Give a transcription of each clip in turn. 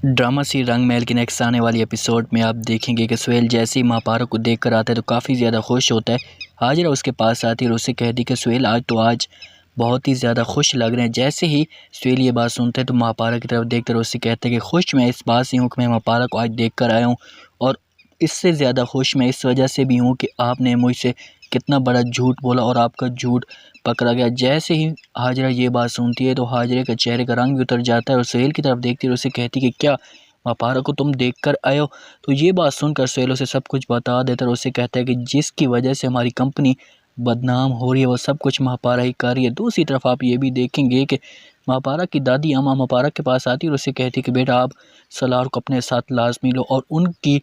Drama सी रंग महल के next आने वाली एपिसोड में आप देखेंगे कि सुहेल जैसे ही महापारा को देखकर आता है तो काफ़ी ज़्यादा खुश होता है। हाजिरा उसके पास आती है और उससे कहती है कि सुहेल आज बहुत ही ज़्यादा खुश लग रहे हैं। जैसे ही सुहेल ये बात सुनते हैं तो महापारा की तरफ देखकर उससे कहते हैं कि खुश मैं इस बात से हूँ कि मैं महापारा को आज देख कर आया हूँ, और इससे ज़्यादा खुश मैं इस वजह से भी हूँ कि आपने मुझसे कितना बड़ा झूठ बोला और आपका झूठ पकड़ा गया। जैसे ही हाजिरा ये बात सुनती है तो हाजिरा के चेहरे का रंग भी उतर जाता है और सुहेल की तरफ देखती है और उससे कहती है कि क्या महापारा को तुम देख कर आए हो। तो ये बात सुनकर सुहेल उसे सब कुछ बता देता है और उससे कहता है कि जिसकी वजह से हमारी कंपनी बदनाम हो रही है वो सब कुछ महापारा ही कर रही है। दूसरी तरफ आप ये भी देखेंगे कि महापारा की दादी अम्मा महापारा के पास आती है और उससे कहती है कि बेटा आप सलार को अपने साथ लाजमी लो और उनकी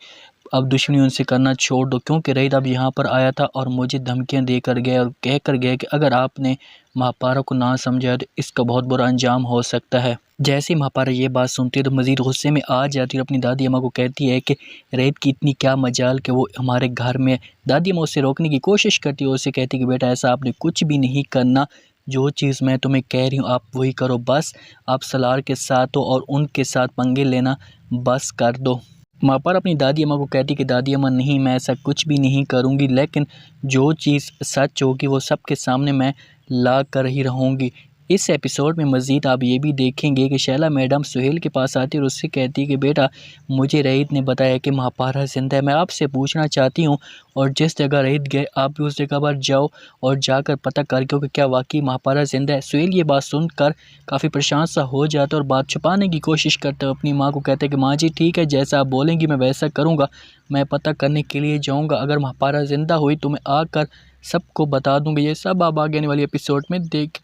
अब दुश्मनी उनसे करना छोड़ दो, क्योंकि रईद अब यहाँ पर आया था और मुझे धमकियाँ देकर गया और कह कर गया कि अगर आपने महापारा को ना समझा तो इसका बहुत बुरा अंजाम हो सकता है। जैसे ही महापारा ये बात सुनती है तो मज़ीद गुस्से में आ जाती है और अपनी दादी अम्मा को कहती है कि रईद की इतनी क्या मजाल कि वो हमारे घर में। दादी अम्मा उससे रोकने की कोशिश करती है, उससे कहती है कि बेटा ऐसा आपने कुछ भी नहीं करना, जो चीज़ मैं तुम्हें कह रही हूँ आप वही करो, बस आप सलार के साथ हो और उनके साथ पंगे लेना बस कर दो। महापारा अपनी दादी अम्मा को कहती कि दादी अम्मा नहीं, मैं ऐसा कुछ भी नहीं करूँगी, लेकिन जो चीज़ सच होगी वो सबके सामने मैं ला कर ही रहूँगी। इस एपिसोड में मज़ीद आप ये भी देखेंगे कि शैला मैडम सुहेल के पास आती है और उससे कहती है कि बेटा मुझे रईद ने बताया कि महापारा ज़िंदा है, मैं आपसे पूछना चाहती हूँ और जिस जगह रईद गए आप भी उस जगह पर जाओ और जाकर पता कर कि क्या वाकई महापारा ज़िंदा है। सुहेल ये बात सुनकर काफ़ी परेशान सा हो जाता है और बात छुपाने की कोशिश करता है। अपनी माँ को कहते हैं कि माँ जी ठीक है, जैसा आप बोलेंगी मैं वैसा करूँगा, मैं पता करने के लिए जाऊँगा, अगर महापारा ज़िंदा हुई तो मैं आकर सबको बता दूँगी। ये सब आप आगे आने वाली एपिसोड में देख